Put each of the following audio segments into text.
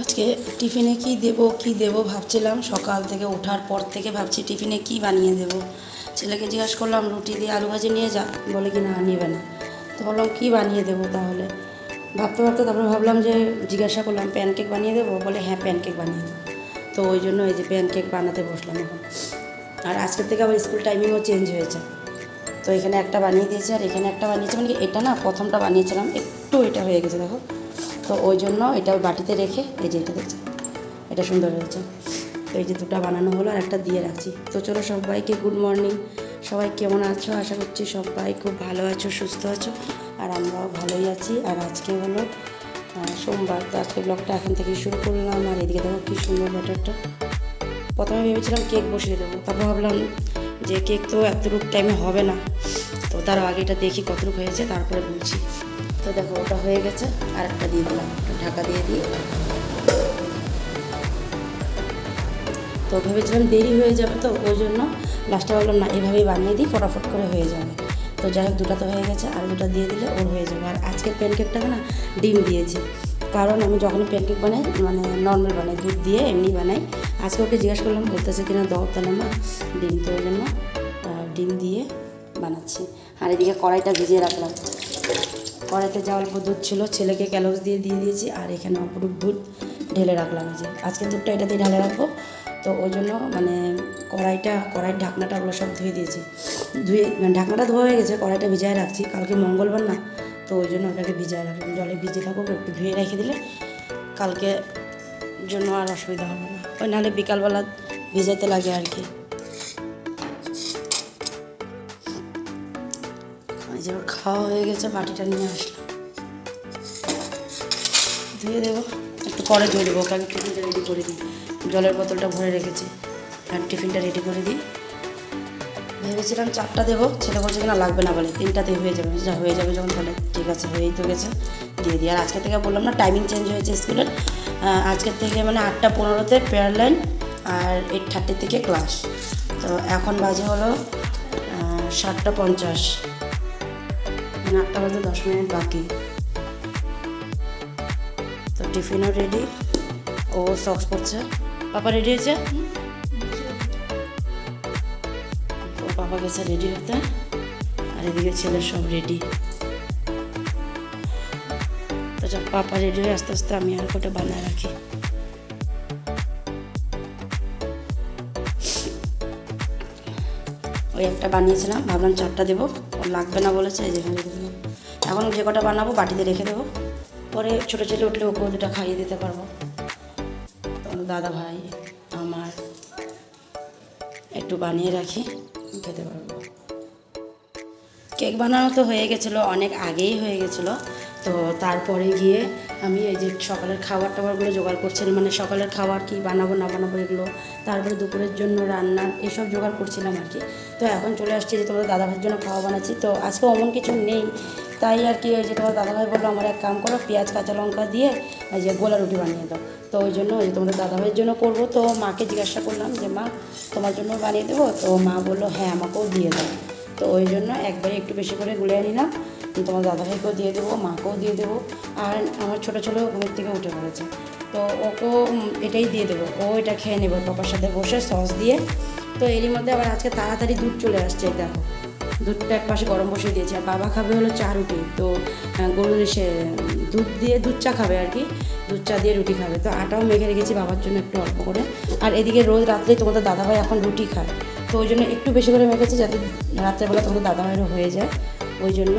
আজকে টিফিনে কি দেবো ভাবছিলাম। সকাল থেকে ওঠার পর থেকে ভাবছি টিফিনে কি বানিয়ে দেবো। ছেলেকে জিজ্ঞাসা করলাম রুটি দিয়ে আলু ভাজি নিয়ে যা, বলে কি না নেবে না। তো বললাম কী বানিয়ে দেবো তাহলে। ভাবতে ভাবতে তারপরে ভাবলাম যে জিজ্ঞাসা করলাম প্যানকেক বানিয়ে দেবো, বলে হ্যাঁ প্যানকেক বানিয়ে দেবো। তো ওই জন্য এই যে প্যানকেক বানাতে বসলাম এখন। আর আজকের থেকে আবার স্কুল টাইমিংও চেঞ্জ হয়েছে। তো এখানে একটা বানিয়ে দিয়েছে আর এখানে একটা বানিয়েছে, মানে এটা না প্রথমটা বানিয়েছিলাম একটু এটা হয়ে গেছে দেখো। তো ওই জন্য এটা বাটিতে রেখে এই যে এটা দেখছি এটা সুন্দর হয়েছে। তো এই যে দুটো বানানো হলো আর একটা দিয়ে রাখছি। তো চলো সবাইকে গুড মর্নিং। সবাই কেমন আছো? আশা করছি সবাই খুব ভালো আছো, সুস্থ আছো, আর আমরাও ভালোই আছি। আর আজকে হলো সোমবার, তো আজকে ব্লগটা এখন থেকেই শুরু করলাম। আর এদিকে দেখো কী সুন্দর ব্যাটারটা। প্রথমে ভেবেছিলাম কেক বসিয়ে দেবো, তারপর ভাবলাম যে কেক তো এতটুকু টাইমে হবে না, তো তার আগে এটা দেখি কতটুকু হয়েছে তারপরে বলছি। তো দেখো ওটা হয়ে গেছে, আর একটা দিয়ে দিলাম, ঢাকা দিয়ে দিই। তো ভেবেছিলাম দেরি হয়ে যাবে, তো ওই জন্য লাস্টে ভাবলাম না এভাবেই বানিয়ে দিই, ফটাফট করে হয়ে যাবে। তো যাই হোক দুটা তো হয়ে গেছে, আর দুটা দিয়ে দিলে ওর হয়ে যাবে। আর আজকের প্যানকেকটাকে না ডিম দিয়েছি, কারণ আমি যখনই প্যানকেক বানাই মানে নর্মাল বানাই, দুধ দিয়ে এমনি বানাই। আজকে ওকে জিজ্ঞাসা করলাম বলতেছে কিনা দাও তাহলে মা ডিম, তো ওই জন্য ডিম দিয়ে বানাচ্ছি। আর এদিকে কড়াইটা ভিজিয়ে রাখলাম। কড়াইতে যা অল্প দুধ ছিল ছেলেকে ক্যালক্স দিয়ে দিয়েছি, আর এখানে অল্প দুধ ঢেলে রাখলাম। যে আজকে দুধটা এটা দিয়ে ঢালে রাখবো, তো ওই জন্য মানে কড়াইয়ের ঢাকনাটা ওগুলো সব ধুয়ে দিয়েছি। ঢাকনাটা ধোয়া হয়ে গেছে, কড়াইটা ভিজায় রাখছি, কালকে মঙ্গলবার না, তো ওই জন্য ওটাকে ভিজায় রাখলাম। জলে ভিজে থাকুক, একটু ধুয়ে রেখে দিলে কালকে জন্য আর অসুবিধা হবে না। ওই নাহলে বিকালবেলা ভিজাতে লাগে আর কি। এই যে খাওয়া হয়ে গেছে, বাটিটা নিয়ে আসলাম, ধুয়ে দেবো, একটু পরে ধুয়ে দেবো। ওকে আমি টিফিনটা রেডি করে দিই, জলের বোতলটা ভরে রেখেছি, আর টিফিনটা রেডি করে দিই। ভেবেছিলাম 4টা দেবো, ছেলে বলছে কিনা লাগবে না, বলে 3টাতে হয়ে যাবে। যা হয়ে যাবে যখন তাহলে ঠিক আছে, হয়েই তো গেছে, দিয়ে দিই। আর আজকে থেকে বললাম না টাইমিং চেঞ্জ হয়েছে স্কুলের, আজকের থেকে মানে 8টা 15-তে প্রেয়ার লাইন আর 8:30 থেকে ক্লাস। তো এখন বাজে হলো 7:50, মানে 8টা বাজে 10 মিনিট বাকি। তো টিফিনও রেডি, ও সক্স পরছে। পাপা রেডি হয়েছে, তো পাপা গেছে রেডি হতে, আর এদিকে ছেলের সব রেডি। তো যা পাপা রেডি হয়ে আস্তে আস্তে আমি আর কোটা বানায় রাখি। ওই একটা বানিয়েছিলাম, ভাবলাম 4টা দেবো, ওর লাগবে না বলেছে, এই যেখানে রেখে দেবো। এখন যে কটা বানাবো বাটিতে রেখে দেবো, পরে ছোটো ছেলে উঠলে ওকে দুটা খাইয়ে দিতে পারবো। দাদা ভাই আমার একটু বানিয়ে রাখি, খেতে পারবো। কেক বানানো তো হয়ে গেছিলো, অনেক আগেই হয়ে গেছিলো। তো তারপরে গিয়ে আমি এই যে সকালের খাবার টাবারগুলো জোগাড় করছিলাম, মানে সকালের খাবার কি বানাবো না বানাবো এগুলো, তারপরে দুপুরের জন্য রান্না এসব জোগাড় করছিলাম আর কি। তো এখন চলে আসছি যে তোমাদের দাদাভাইয়ের জন্য খাওয়া বানাচ্ছি। তো আজকে অমন কিছু নেই, তাই আর কি ওই যে তোমার দাদাভাই বললো আমার এক কাম করো, পেঁয়াজ কাঁচা লঙ্কা দিয়ে এই যে গোলা রুটি বানিয়ে দাও। তো ওই জন্য ওই যে তোমাদের দাদাভাইয়ের জন্য করবো। তো মাকে জিজ্ঞাসা করলাম যে মা তোমার জন্য বানিয়ে দেবো, তো মা বললো হ্যাঁ আমাকেও দিয়ে দাও। তো ওই জন্য একবারে একটু বেশি করে গুলে নিলাম, তোমার দাদাভাইকেও দিয়ে দেবো, মাকেও দিয়ে দেবো। আর আমার ছোটো ছেলেও ঘুমের থেকে উঠে পড়েছে, তো ওকেও এটাই দিয়ে দেবো, ও এটা খেয়ে নেবে পাপার সাথে বসে সস দিয়ে। তো এরই মধ্যে আবার আজকে তাড়াতাড়ি দুধ চলে আসছে, দেখো দুধটা এক পাশে গরম বসিয়ে দিয়েছে। আর বাবা খাবে হলো চা রুটি, তো গরু সে দুধ চা খাবে আর কি, দুধ চা দিয়ে রুটি খাবে। তো আটাও মেখে রেখেছি বাবার জন্য একটু অল্প করে। আর এদিকে রোজ রাত্রেই তোমাদের দাদাভাই এখন রুটি খায়, তো ওই জন্য একটু বেশি করে মেখেছি যাতে রাত্রেবেলা তোমাদের দাদাভাইয়েরও হয়ে যায়, ওই জন্য।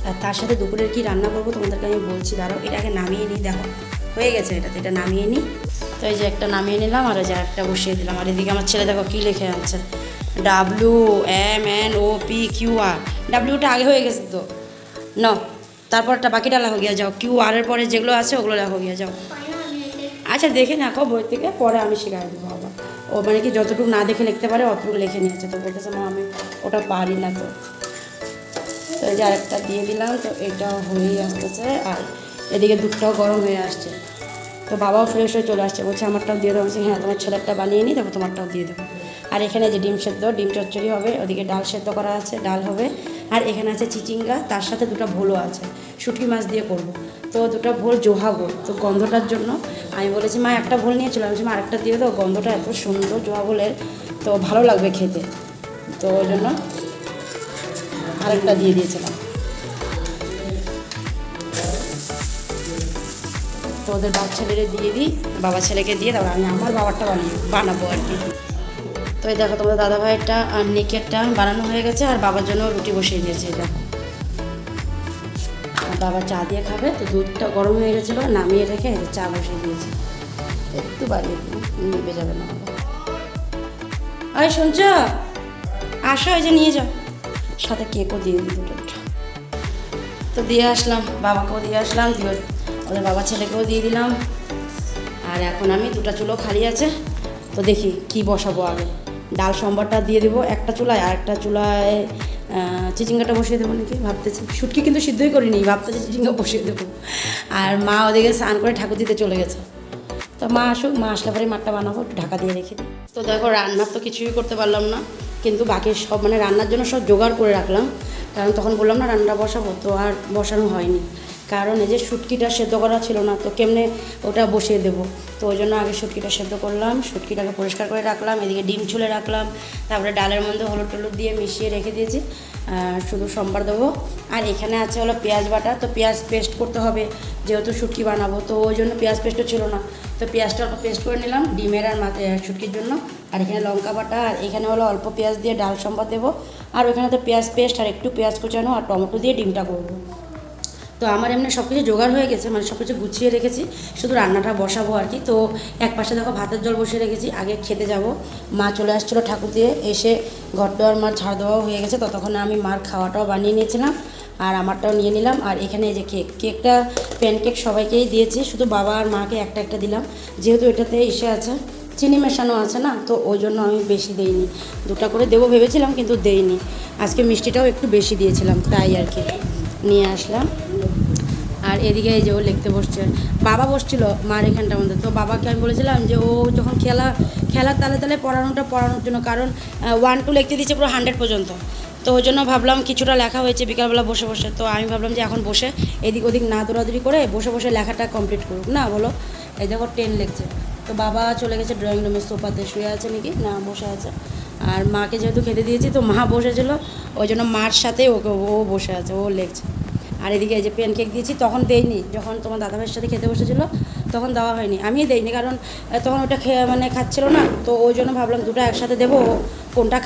আর তার সাথে দুপুরের কি রান্না করবো তোমাদেরকে আমি বলছি, দাঁড়াও এটাকে নামিয়ে নিই। দেখো হয়ে গেছে, এটা নামিয়ে নিই। তো এই যে একটা নামিয়ে নিলাম, আর এই যে একটা বসিয়ে দিলাম। আর এদিকে আমার ছেলে দেখো কী লিখে আছে, WMNOPQR। ডাব্লিউটা আগে হয়ে গেছে তো ন, তারপরটা বাকিটা লেখো গিয়ে যাও, QR-এর পরে যেগুলো আছে ওগুলো লেখো গিয়ে যাও। আচ্ছা দেখে রাখো বই থেকে, পরে আমি শেখাই দেবো বাবা। ও মানে কি যতটুকু না দেখে লিখতে পারে অতটুকু লিখে নিয়েছে, তো বলতেছে মা আমি ওটা পারি না। তো এই যে আরেকটা দিয়ে দিলাম, তো এটাও হয়েই আসতেছে। আর এদিকে দুধটাও গরম হয়ে আসছে, তো বাবাও ফ্রেশ হয়ে চলে আসছে, বলছে আমারটাও দিয়ে দেবো। বলছে হ্যাঁ তোমার ছেলেরটা বানিয়ে নিই, তারপর তোমারটাও দিয়ে দেবো। আর এখানে যে ডিম সেদ্ধ, ডিম চচ্চড়ি হবে, ওদিকে ডাল সেদ্ধ করা আছে, ডাল হবে। আর এখানে আছে চিচিঙ্গা, তার সাথে দুটো ভোলো আছে, শুটকি মাছ দিয়ে করব। তো দুটো ভোল জোহা ভোল, তো গন্ধটার জন্য আমি বলেছি মা একটা ভোল নিয়ে চলে আসছি, মা আরেকটা দিয়ে দাও, গন্ধটা এত সুন্দর জোহা ভোলের, তো ভালো লাগবে খেতে, তো ওই জন্য আরেকটা দিয়ে দিয়েছিলাম। তো ওদের ছেলেরে দিয়ে দিই, বাবা ছেলেকে দিয়ে, তারপর আমি আমার বাবারটা বানাবো আর কি। তো এই দেখো তোমাদের দাদাভাইয়েরটা আর নিকেরটা বানানো হয়ে গেছে, আর বাবার জন্য রুটি বসিয়ে দিয়েছে। এটা আর বাবা চা দিয়ে খাবে, তো দুধটা গরম হয়ে গেছিলো, নামিয়ে রেখে চা বসিয়ে দিয়েছে। একটু বাড়িয়ে নিবে যাবে না। আরে শুনছ, আসো, এই যে নিয়ে যাও, সাথে কেকও দিয়ে দিই দুটো। তো দিয়ে আসলাম, বাবাকেও দিয়ে আসলাম, দিয়ে ওদের বাবা ছেলেকেও দিয়ে দিলাম। আর এখন আমি দুটো চুলো খালি আছে, তো দেখি কি বসাবো। আগে ডাল সম্বারটা দিয়ে দেবো একটা চুলায়, আর একটা চুলায় চিচিঙ্গাটা বসিয়ে দেবো নাকি ভাবতেছি। শুটকি কিন্তু সিদ্ধই করিনি, ভাবতেছি চিচিঙ্গা বসিয়ে দেবো। আর মা ওদিকে স্নান করে ঠাকুর দিতে চলে গেছে, তো মা আসুক, মা আসলে পরে মাঠটা বানাবো, একটু ঢাকা দিয়ে রেখে দিই। তো দেখো রান্নার তো কিছুই করতে পারলাম না, কিন্তু বাকি সব মানে রান্নার জন্য সব জোগাড় করে রাখলাম, কারণ তখন বললাম না রান্না বসাবো, তো আর বসানো হয়নি, কারণ এই যে শুটকিটা সেদ্ধ করা ছিল না, তো কেমনে ওটা বসিয়ে দেবো। তো ওই জন্য আগে শুটকিটা সেদ্ধ করলাম, শুটকিটাকে পরিষ্কার করে রাখলাম, এদিকে ডিম ছুলে রাখলাম, তারপরে ডালের মধ্যে হলুদ টলুদ দিয়ে মিশিয়ে রেখে দিয়েছি, শুধু সম্বার দেবো। আর এখানে আছে হলো পেঁয়াজ বাটা, তো পেঁয়াজ পেস্ট করতে হবে যেহেতু শুটকি বানাবো, তো ওই জন্য পেঁয়াজ পেস্টও ছিল না, তো পেঁয়াজটা অল্প পেস্ট করে নিলাম ডিমের আর শুটকির জন্য। আর এখানে লঙ্কা বাটা, আর এখানে হলো অল্প পেঁয়াজ দিয়ে ডাল সম্বার দেবো, আর ওইখানে তো পেঁয়াজ পেস্ট আর একটু পেঁয়াজ কুচানো আর টমেটো দিয়ে ডিমটা করবো। তো আমার এমনি সব কিছু জোগাড় হয়ে গেছে, মানে সব কিছু গুছিয়ে রেখেছি, শুধু রান্নাটা বসাবো আর কি। তো এক পাশে দেখো ভাতের জল বসিয়ে রেখেছি, আগে খেতে যাব। মা চলে আসছিলো ঠাকুর দিয়ে, এসে ঘর দেওয়ার মার ঝাড় দেওয়াও হয়ে গেছে, ততক্ষণে আমি মার খাওয়াটাও বানিয়ে নিয়েছিলাম, আর আমারটাও নিয়ে নিলাম। আর এখানে এই যে কেকটা প্যানকেক সবাইকেই দিয়েছি, শুধু বাবা আর মাকে একটা একটা দিলাম, যেহেতু এটাতে এসে আছে চিনি মেশানো আছে না, তো ওই জন্য আমি বেশি দেইনি, দুটো করে দেবো ভেবেছিলাম কিন্তু দেইনি। আজকে মিষ্টিটাও একটু বেশি দিয়েছিলাম, তাই আর কি নিয়ে আসলাম। আর এদিকে এই যে ও লিখতে বসছে, বাবা বসছিল মার এখানটার মধ্যে, তো বাবাকে আমি বলেছিলাম যে ও যখন খেলার তালে তালে পড়ানোর জন্য, কারণ 1 to লিখতে দিচ্ছে পুরো 100 পর্যন্ত, তো ওই জন্য ভাবলাম কিছুটা লেখা হয়েছে বিকালবেলা বসে বসে, তো আমি ভাবলাম যে এখন বসে এদিক ওদিক না দৌড়াদৌড়ি করে বসে বসে লেখাটা কমপ্লিট করুক না, বলো। এই দেখো 10 লিখছে। তো বাবা চলে গেছে ড্রয়িং রুমের সোফাতে, শুয়ে আছে নাকি না বসে আছে, আর মাকে যেহেতু খেতে দিয়েছি তো মা বসেছিল, ওই জন্য মার সাথে ও বসে আছে, ও লিখছে। আর এদিকে এই যে প্যানকেক দিয়েছি, তখন দেইনি, যখন তোমার দাদাভাইয়ের সাথে খেতে বসেছিলো তখন দেওয়া হয়নি, আমিই দেইনি, কারণ তখন ওটা মানে খাচ্ছিলো না, তো ওই জন্য ভাবলাম দুটো একসাথে দেবো, কোনটা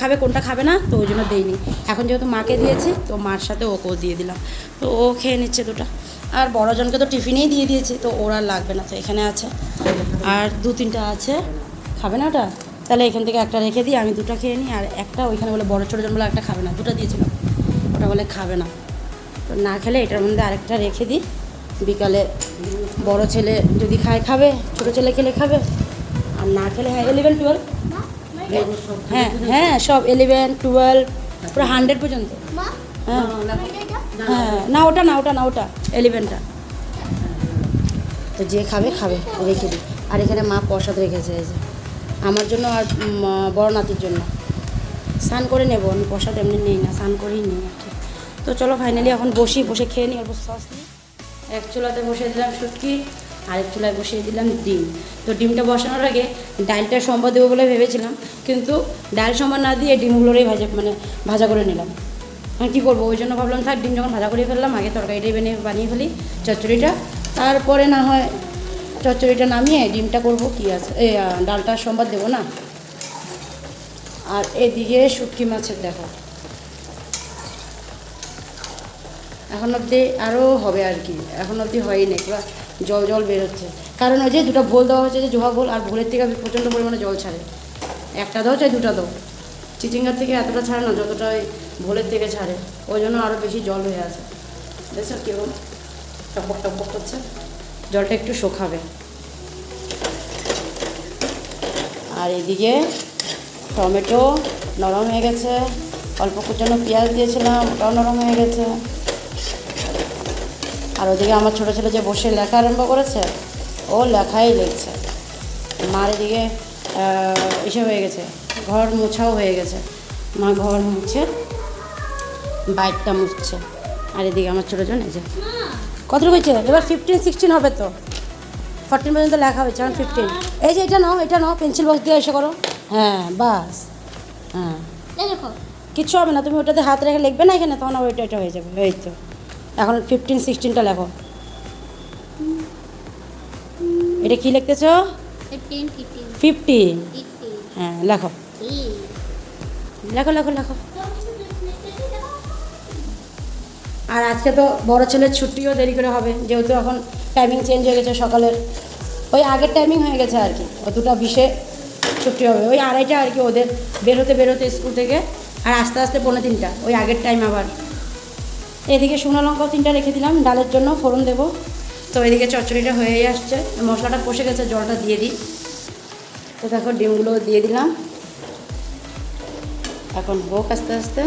খাবে না, তো ওই জন্য দেইনি। এখন যেহেতু মাকে দিয়েছি তো মার সাথে ওকেও দিয়ে দিলাম, তো ও খেয়ে নিচ্ছে দুটো। আর বড়জনকে তো টিফিনেই দিয়ে দিয়েছি, তো ওরা লাগবে না, তো এখানে আছে আর 2-3টা আছে, খাবে না ওটা, তাহলে এখান থেকে একটা রেখে দিই, আমি দুটো খেয়ে নিই, আর একটা ওইখানে বলে বড় ছোটো জন বলে একটা খাবে না, দুটো দিয়েছিলাম, ওটা বলে খাবে না, তো না খেলে এটার মধ্যে আরেকটা রেখে দিই, বিকালে বড় ছেলে যদি খাবে, ছোটো ছেলে খেলে খাবে, আর না খেলে 11-12, হ্যাঁ সব 11-12 পুরো 100 পর্যন্ত। হ্যাঁ না ওটা 11টা, তো যে খাবে রেখে দিই। আর এখানে মা প্রসাদ রেখেছে এই যে আমার জন্য আর বড় নাতির জন্য, স্নান করে নেবো, আমি প্রসাদ এমনি নেই না, স্নান করেই নিই আর কি। তো চলো ফাইনালি এখন বসে খেয়ে নিই, অল্প সস নিই। এক চুলাতে বসিয়ে দিলাম শুটকি, আরেক চুলায় বসিয়ে দিলাম ডিম। তো ডিমটা বসানোর আগে ডালটা সম্বার দেবো বলে ভেবেছিলাম, কিন্তু ডাল সম্বার না দিয়ে ডিমগুলোরই ভাজা করে নিলাম। আমি কী করবো, ওই জন্য ভাবলাম থাক, ডিম যখন ভাজা করে ফেললাম আগে তরকারিটাই বানিয়ে ফেলি, চচ্চড়িটা, তারপরে না হয় চচ্চড়িটা নামিয়ে ডিমটা করবো, কী আছে ডালটা সম্বার দেবো না। আর এদিকে শুটকি মাছের দেখো এখন অবধি আরও হবে আর কি, এখন অবধি হয়নি, পুরো জল বেরোচ্ছে, কারণ ওই যে দুটো ভোল দেওয়া হয়েছে, যে জোহা ভোল, আর ভোলের থেকে প্রচণ্ড পরিমাণে জল ছাড়ে, একটা দাও চাই দুটো দাও, চিচিঙ্গার থেকে এতটা ছাড়ে না যতটা ওই ভোলের থেকে ছাড়ে, ওই জন্য আরও বেশি জল হয়ে আছে, দেখছো কীরকম টপক করছে, জলটা একটু শুকাবে। আর এদিকে টমেটো নরম হয়ে গেছে, অল্প কুচানো পেঁয়াজ দিয়েছিলাম, ওটাও নরম হয়ে গেছে। আর ওদিকে আমার ছোটো ছেলে যে বসে লেখা আরম্ভ করেছে, ও লেখাই লিখছে। মার এদিকে এসে হয়ে গেছে, ঘর মোছাও হয়ে গেছে, মা ঘর মুছছে, বাইকটা মুছছে। আর এদিকে আমার ছোটো জন এই যে কতটুকু হয়েছে? এবার 15-16 হবে তো, 14 পর্যন্ত লেখা হয়েছে, এখন 15। এই যে এটা নাও, পেন্সিল বক্স দিয়ে এসে করো। হ্যাঁ বাস, হ্যাঁ কিচ্ছু হবে না, তুমি ওটাতে হাত রেখে লিখবে না এখানে, তখন ওইটা হয়ে যাবে। এই তো এখন 15-16টা লেখো। এটা কি লিখতেছো? 15। হ্যাঁ লেখো লেখো লেখো লেখো। আর আজকে তো বড় ছেলের ছুটিও দেরি করে হবে, যেহেতু এখন টাইমিং চেঞ্জ হয়ে গেছে সকালের, ওই আগের টাইমিং হয়ে গেছে আর কি। ও 2:20 ছুটি হবে, ওই 2:30 আর কি ওদের বেরোতে স্কুল থেকে, আর আস্তে আস্তে 2:45 ওই আগের টাইম আবার। এদিকে শুকনো লঙ্কাও 3টা রেখে দিলাম ডালের জন্য, ফোড়ন দেবো। তো এদিকে চচ্চড়িটা হয়েই আসছে, মশলাটা কষে গেছে, জলটা দিয়ে দিই। তো দেখো ডিমগুলো দিয়ে দিলাম, এখন হোক আস্তে আস্তে।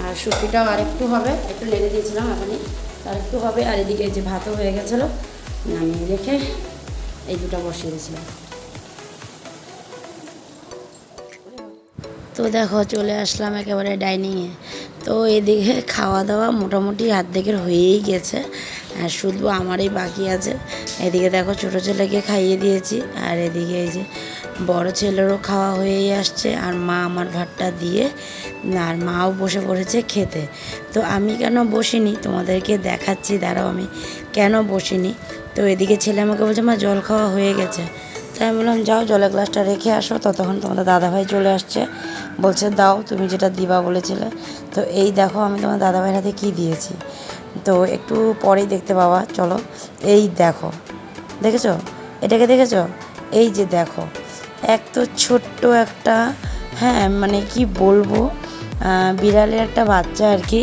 আর শুকিটাও আরেকটু হবে, একটু নেড়ে দিয়েছিলাম এখনই, আর একটু হবে। আর এদিকে যে ভাতও হয়ে গেছিলো, নামিয়ে রেখে এই দুটো বসিয়ে দিয়েছিলাম। তো দেখো চলে আসলাম একেবারে ডাইনিংয়ে। তো এদিকে খাওয়া দাওয়া মোটামুটি অর্ধেকের হয়েই গেছে, আর শুধু আমারই বাকি আছে। এদিকে দেখো ছোটো ছেলেকে খাইয়ে দিয়েছি, আর এদিকে এই যে বড় ছেলেরও খাওয়া হয়েই আসছে, আর মা আমার ভাতটা দিয়ে, আর মাও বসে পড়েছে খেতে। তো আমি কেন বসিনি তোমাদেরকে দেখাচ্ছি, দাঁড়াও আমি কেন বসিনি। তো এদিকে ছেলে আমাকে বলছে মা জল খাওয়া হয়ে গেছে, তাই আমি বললাম যাও জলের গ্লাসটা রেখে আসো। ততক্ষণ তোমাদের দাদাভাই চলে আসছে, বলছে দাও তুমি যেটা দিবা বলেছিলে। তো এই দেখো আমি তোমার দাদাভাইয়ের হাতে কী দিয়েছি, তো একটু পরেই দেখতে পাবা, চলো। এই দেখো, দেখেছো এটাকে, দেখেছো? এই যে দেখো, এক তো ছোট্ট একটা, হ্যাঁ মানে কি বলবো, বিড়ালের একটা বাচ্চা আর কি।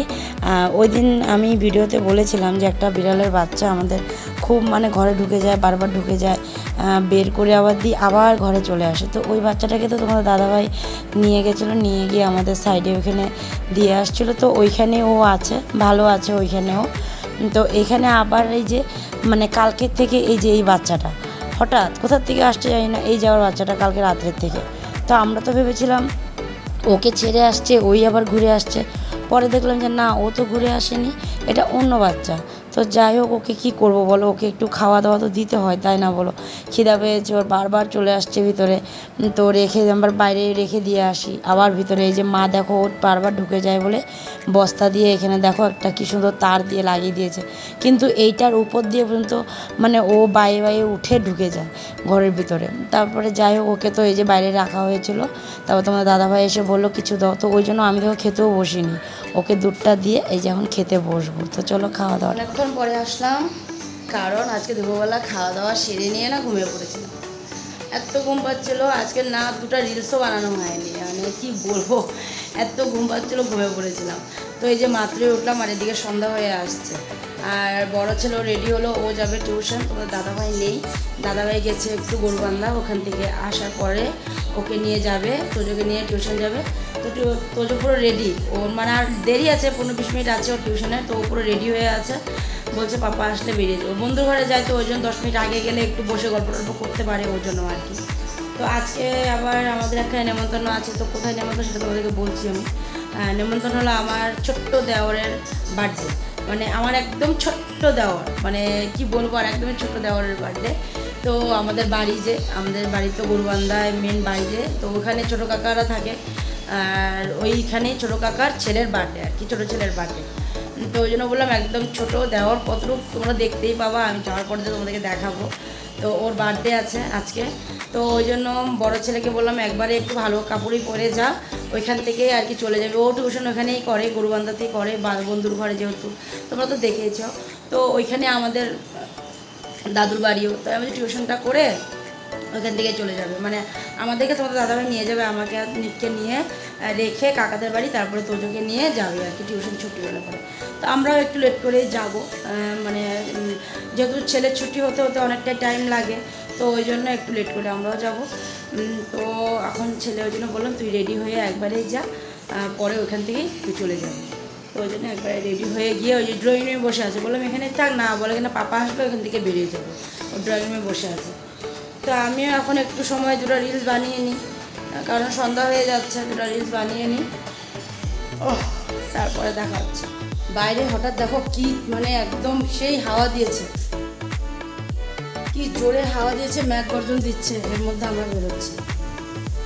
ওই দিন আমি ভিডিওতে বলেছিলাম যে একটা বিড়ালের বাচ্চা আমাদের খুব মানে ঘরে ঢুকে যায়, বারবার ঢুকে যায়, বের করে আবার দিই, আবার ঘরে চলে আসে। তো ওই বাচ্চাটাকে তো তোমাদের দাদাভাই নিয়ে গেছিলো, নিয়ে গিয়ে আমাদের সাইডে ওইখানে দিয়ে আসছিলো। তো ওইখানে ও আছে, ভালো আছে ওইখানেও। তো এখানে আবার এই যে মানে কালকের থেকে এই যে এই বাচ্চাটা হঠাৎ কোথার থেকে আসছে জানি না, এই যাওয়ার বাচ্চাটা কালকে রাত্রের থেকে। তো আমরা তো ভেবেছিলাম ওকে ছেড়ে আসছে, ওই আবার ঘুরে আসছে। পরে দেখলাম যে না, ও তো ঘুরে আসেনি, এটা অন্য বাচ্চা। তো যাই হোক, ওকে কী করবো বলো, ওকে একটু খাওয়া দাওয়া তো দিতে হয়, তাই না বলো? খিদা পেয়েছে ওর, বারবার চলে আসছে ভিতরে। তো রেখে আবার বাইরে রেখে দিয়ে আসি, আবার ভিতরে। এই যে মা দেখো ও বারবার ঢুকে যায় বলে বস্তা দিয়ে এখানে দেখো একটা কী সুন্দর তার দিয়ে লাগিয়ে দিয়েছে, কিন্তু এইটার উপর দিয়ে পর্যন্ত মানে ও বাইরে উঠে ঢুকে যায় ঘরের ভিতরে। তারপরে যাই হোক, ওকে তো এই যে বাইরে রাখা হয়েছিল। তারপর তোমার দাদাভাই এসে বললো কিছু দাও, তো ওই জন্য আমি তো খেতেও বসিনি, ওকে দুধটা দিয়ে এই যে এখন খেতে বসবো। তো চলো খাওয়া দাওয়া। অনেকক্ষণ পরে আসলাম, কারণ আজকে দুপুরবেলা খাওয়া দাওয়া সেরে নিয়ে না ঘুমিয়ে পড়েছিলাম, এত ঘুম পাচ্ছিলো। আজকে না দুটো রিলসও বানানো হয়নি, মানে কি বলবো, এত ঘুম পাচ্ছিলো, ঘুমিয়ে পড়েছিলাম। তো এই যে মাত্রই উঠলাম, আর এদিকে সন্ধ্যা হয়ে আসছে। আর বড় ছেলেও রেডি হলো, ও যাবে টিউশন। তোমার দাদাভাই নেই, দাদাভাই গেছে একটু গরুবান্ধা, ওখান থেকে আসার পরে ওকে নিয়ে যাবে, তোজোকে নিয়ে টিউশন যাবে। তো তোজো পুরো রেডি, ওর মানে আর দেরি আছে, 15-20 মিনিট আছে ওর টিউশনে। তো ও পুরো রেডি হয়ে আছে, বলছে পাপা আসলে বেরিয়ে যাবো। বন্ধুর ঘরে যায়, তো ওই জন্য 10 মিনিট আগে গেলে একটু বসে গল্প টল্প করতে পারে, ওর জন্য আর কি। তো আজকে আবার আমাদের একটা নেমন্তন্ন আছে, তো কোথায় নেমন্তন্ন সেটা তোমাদেরকে বলছি আমি। নেমন্তন্ন হলো আমার ছোট্ট দেওরের বার্থডে, মানে আমার একদম ছোট্ট দেওর, মানে কি বলবো, আর একদমই ছোট্ট দেওরের বার্থডে। তো আমাদের বাড়ি যে, আমাদের বাড়ি তো গরুবান্ধায় মেন বাড়ি যে, তো ওখানে ছোটো কাকারা থাকে, আর ওইখানেই ছোটো কাকার ছেলের বার্থডে আর কি, ছোটো ছেলের বার্থডে। তো ওই জন্য বললাম একদম ছোটো দেওয়ার কত তোমরা দেখতেই পাবা, আমি যাওয়ার পরে তোমাদেরকে দেখাবো। তো ওর বার্থডে আছে আজকে, তো ওই জন্য বড় ছেলেকে বললাম একবারে একটু ভালো কাপড়ই পরে যা, ওইখান থেকে আর কি চলে যাবে। ও টিউশন ওখানেই করে, গরুবান্ধাতেই করে, বন্ধুর ঘরে যেহেতু তোমরা তো দেখেছ। তো ওইখানে আমাদের দাদুর বাড়িও, তো আমি টিউশনটা করে ওখান থেকে চলে যাবে, মানে আমাদেরকে তোমাদের দাদাভাই নিয়ে যাবে, আমাকে আর নিককে নিয়ে রেখে কাকাদের বাড়ি, তারপরে তোজোকে নিয়ে যাবে আর কি টিউশন ছুটি হলে পরে। তো আমরাও একটু লেট করেই যাব, মানে যেহেতু ছেলের ছুটি হতে হতে অনেকটাই টাইম লাগে, তো ওই জন্য একটু লেট করে আমরাও যাব। তো এখন ছেলে ওই জন্য বললাম তুই রেডি হয়ে একবারেই যা, পরে ওইখান থেকেই তুই চলে যাবি। তো ওই জন্য একবারে রেডি হয়ে গিয়ে ওই যে ড্রয়িং রুমে বসে আছে, বললাম এখানে থাক না, বলে কিনা পাপা আসবে ওখান থেকে বেরিয়ে যাবো, ও ড্রয়িং রুমে বসে আছে। তো আমিও এখন একটু সময় দুটো রিলস বানিয়ে নিই, কারণ সন্ধ্যা হয়ে যাচ্ছে, দুটো রিলস বানিয়ে নিই, তারপরে দেখা হচ্ছে। বাইরে হঠাৎ দেখো কি মানে একদম সেই হাওয়া দিয়েছে, কি জোরে হাওয়া দিয়েছে, মেঘ গর্জন দিচ্ছে। এর মধ্যে আমরা বেরোচ্ছি,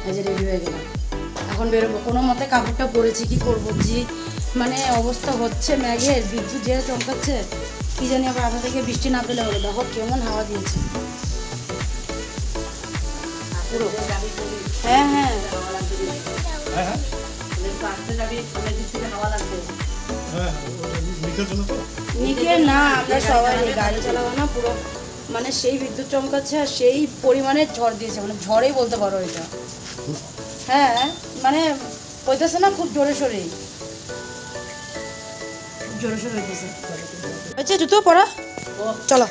এই যে রেডি হয়ে গেলাম, এখন বেরোবো। কোনো মতে কাপড়টা পরেছি, কি করবো, যে মানে অবস্থা হচ্ছে মেঘের, বিদ্যুৎ যে চমকাচ্ছে, কি জানি আবার আধা থেকে বৃষ্টি না পেলে হলো। দেখো কেমন হাওয়া দিয়েছে পুরো। হ্যাঁ হ্যাঁ নিকে না, আমরা সবাই গাড়ি চালাবো না পুরো, মানে সেই বিদ্যুৎ চমকাচ্ছে আর সেই পরিমাণে ঝড় দিয়েছে, মানে ঝড়েই বলতে পারো এটা। হ্যাঁ মানে হইতেছে না খুব জোরে সোরেই, খুব জোরে সোরে হইতেছে। হয়েছে জুতো পরা, চলো।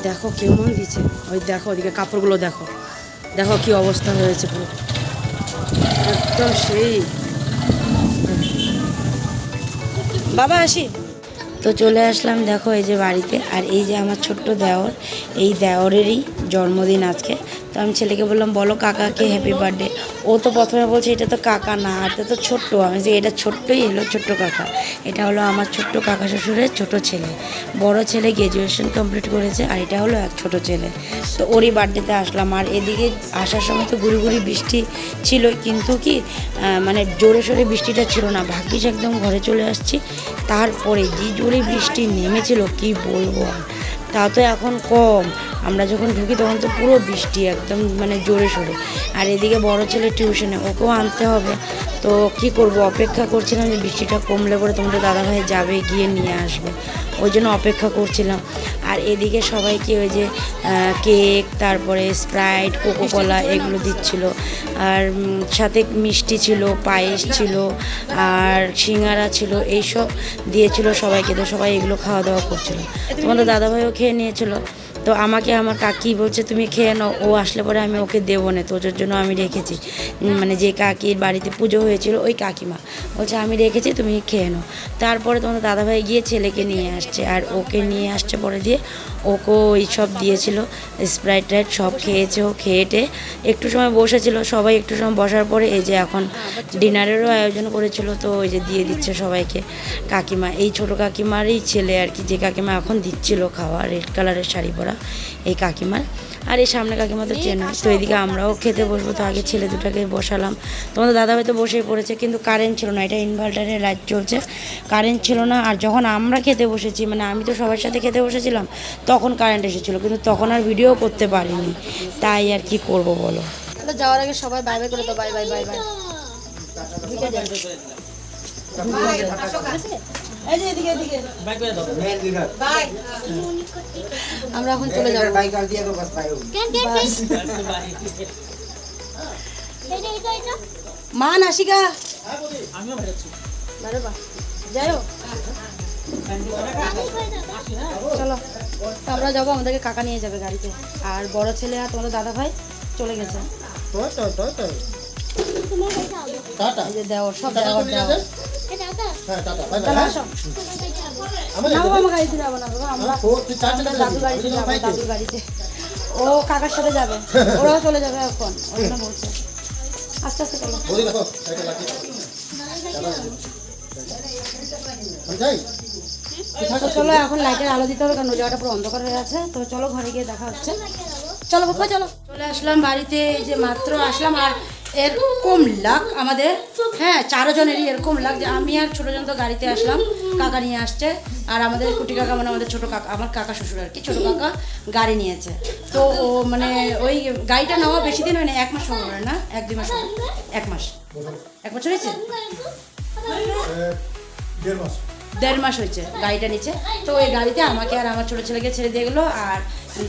দেখো কেমন দিচ্ছে, ওই দেখো ওদিকে কাপড়গুলো দেখো, দেখো কি অবস্থা হয়েছে পুরো একদম সেই। বাবা আসি তো চলে আসলাম, দেখো এই যে বাড়িতে। আর এই যে আমার ছোট্ট দেওর, এই দেওরেরই জন্মদিন আজকে। তো আমি ছেলেকে বললাম বলো কাকাকে হ্যাপি বার্থডে। ও তো প্রথমে বলছে এটা তো কাকা না, এটা তো ছোট্ট। আমি যে এটা ছোট্টই এলো, ছোট্ট কাকা। এটা হলো আমার ছোট্ট কাকা শ্বশুরের ছোট ছেলে। বড় ছেলে গ্র্যাজুয়েশন কমপ্লিট করেছে, আর এটা হলো এক ছোট ছেলে। তো ওরই বার্থডেতে আসলাম। আর এদিকে আসার সময় তো গুড়ি গুড়ি বৃষ্টি ছিল, কিন্তু কি মানে জোরে সোরে বৃষ্টিটা ছিল না, ভাগ্যিস একদম ঘরে চলে আসছি। তারপরে যে জোরে বৃষ্টি নেমেছিল কি বলবো আর, তাও তো এখন কম। আমরা যখন ঢুকি তখন তো পুরো বৃষ্টি একদম মানে জোরে সোরে। আর এদিকে বড় ছেলে টিউশনে, ওকেও আনতে হবে। তো কি করব, অপেক্ষা করছিলাম যে বৃষ্টিটা কমলে পরে তোমাদের দাদাভাই যাবে, গিয়ে নিয়ে আসবে, ওই জন্য অপেক্ষা করছিলাম। আর এদিকে সবাইকে ওই যে কেক, তারপরে স্প্রাইট, কোকোকলা এগুলো দিচ্ছিল। আর সাথে মিষ্টি ছিল, পায়েস ছিল, আর সিঙ্গারা ছিল, এইসব দিয়েছিল সবাইকে। তো সবাই এগুলো খাওয়া দাওয়া করছিল। তোমাদের দাদাভাইও খেয়ে নিয়েছিল। তো আমাকে আমার কাকি বলছে তুমি খেয়ে নাও, ও আসলে পরে আমি ওকে দেবো না, তো ওর জন্য আমি রেখেছি। মানে যে কাকির বাড়িতে পুজো হয়েছিল ওই কাকিমা বলছে আমি রেখেছি, তুমি খেয়ে নাও। তারপরে তোমাদের দাদাভাই গিয়ে ছেলেকে নিয়ে আসছে, আর ওকে নিয়ে আসছে পরে দিয়ে ওকেও ওই সব দিয়েছিল, স্প্রাইট টাইট সব খেয়েছে। ও খেয়েটে একটু সময় বসেছিল, সবাই একটু সময় বসার পরে এই যে এখন ডিনারেরও আয়োজন করেছিল। তো ওই যে দিয়ে দিচ্ছে সবাইকে কাকিমা, এই ছোটো কাকিমারই ছেলে আর কি, যে কাকিমা এখন দিচ্ছিল খাওয়া, রেড কালারের শাড়ি পরা এই কাকিমার। আর এই সামনে কাকিমা তো চেন। তো এদিকে আমরাও খেতে বসবো, তো আগে ছেলে দুটাকে বসালাম। তোমাদের দাদাভাই তো বসেই পড়েছে, কিন্তু কারেন্ট ছিল না, এটা ইনভার্টারের লাইট চলছে, কারেন্ট ছিল না। আর যখন আমরা খেতে বসেছি, মানে আমি তো সবার সাথে খেতে বসেছিলাম, তখন কারেন্ট এসেছিলো, কিন্তু তখন আর ভিডিও করতে পারিনি। তাই আর কি করব বলো। যাওয়ার আগে সবাই বাই বাই করে তো, বাই বাই বাই বাই। আমরা এখন চলে যাবো। মা নাসিকা যাই হোক, চলো আমরা যাবো, আমাদেরকে কাকা নিয়ে যাবে গাড়িতে। আর বড় ছেলে আর তোমাদের দাদা ভাই চলে গেছে। দেওয়ার সব দেওয়ার দেওয়ার দাদুর গাড়িতে, ও কাকার সাথে যাবে, ওরাও চলে যাবে এখন, ওই জন্য বলছে আস্তে আস্তে চলো। তো চলো এখন লাইটের আলো দিতে হবে, কারণ ওই জায়গাটা পুরো অন্ধকার হয়ে আছে। তো চলো ঘরে গিয়ে দেখা হচ্ছে। চলো বাবা চলো। চলে আসলাম বাড়িতে, যে মাত্র আসলাম। আর এরকম লাগ আমাদের, হ্যাঁ 4 জনেরই এরকম লাগ যে আমি আর ছোটো জন তো গাড়িতে আসলাম, কাকা নিয়ে আসছে। আর আমাদের কুটি কাকা মানে আমাদের ছোটো কাকা, আমার কাকা শ্বশুর আর কি, ছোটো কাকা গাড়ি নিয়েছে। তো ও মানে ওই গাড়িটা নেওয়া বেশি দিন হয় না, 1 মাস হবে না, 1-2 মাস হবে, 1 মাস 1 বছর হয়েছে, 1.5 মাস হয়েছে গাড়িটা নিচে। তো ওই গাড়িতে আমাকে আর আমার ছোটো ছেলেকে ছেড়ে দিয়ে গেলো, আর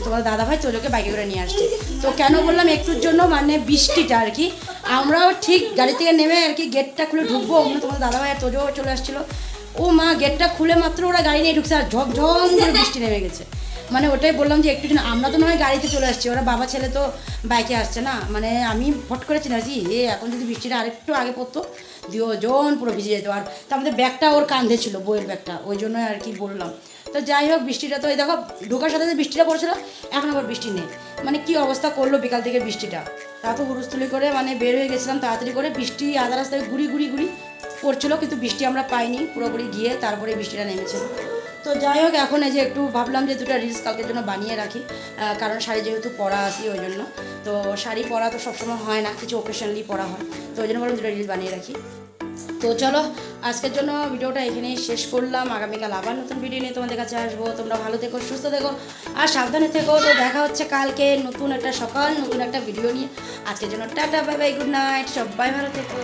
তোমার দাদা ভাই তোজোকে বাইকে করে নিয়ে আসছে। তো কেন বললাম একটুর জন্য, মানে বৃষ্টিটা আর কি, আমরাও ঠিক গাড়ি থেকে নেমে আর কি গেটটা খুলে ঢুকবো, অন্য তোমার দাদা ভাই আর তোজো চলে আসছিলো। ও মা গেটটা খুলে মাত্র ওরা গাড়ি নিয়ে ঢুকছে, আর ঝকঝম করে বৃষ্টি নেমে গেছে। মানে ওটাই বললাম যে একটু, আমরা তো নয় গাড়িতে চলে আসছি, ওরা বাবা ছেলে তো বাইকে আসছে না। মানে আমি ফট করে চিনাছি, এখন যদি বৃষ্টিটা আরেকটু আগে পড়তো, দুজন পুরো ভিজে যেত। আর তো আমাদের ব্যাগটা ওর কাঁধে ছিল, বইয়ের ব্যাগটা, ওই জন্য আর কি বললাম। তো যাই হোক, বৃষ্টিটা তো এই দেখো ঢোকার সাথে সাথে বৃষ্টিটা পড়ছিল, এখন আবার বৃষ্টি নেই। মানে কি অবস্থা করলো বিকাল থেকে বৃষ্টিটা। তা তো হুড়ুস্থুলি করে মানে বের হয়ে গেছিলাম তাড়াতাড়ি করে, বৃষ্টি আধা রাস্তায় ঘুরি পড়ছিল, কিন্তু বৃষ্টি আমরা পাইনি, পুরোপুরি গিয়ে তারপরে বৃষ্টিটা নেমেছিল। তো যাই হোক, এখন এই যে একটু ভাবলাম যে দুটো রিলস কালকের জন্য বানিয়ে রাখি, কারণ শাড়ি যেহেতু পরা আসি ওই জন্য। তো শাড়ি পরা তো সবসময় হয় না, কিছু অকেশনালি পরা হয়, তো ওই জন্য বললাম দুটো রিলস বানিয়ে রাখি। তো চলো আজকের জন্য ভিডিওটা এখানেই শেষ করলাম। আগামীকাল আবার নতুন ভিডিও নিয়ে তোমাদের কাছে আসবো। তোমরা ভালো থেকো, সুস্থ থেকো আর সাবধানে থেকো। তো দেখা হচ্ছে কালকে নতুন একটা সকাল, নতুন একটা ভিডিও নিয়ে। আজকের জন্য tata, bye bye, good night, সবাই ভালো থেকো।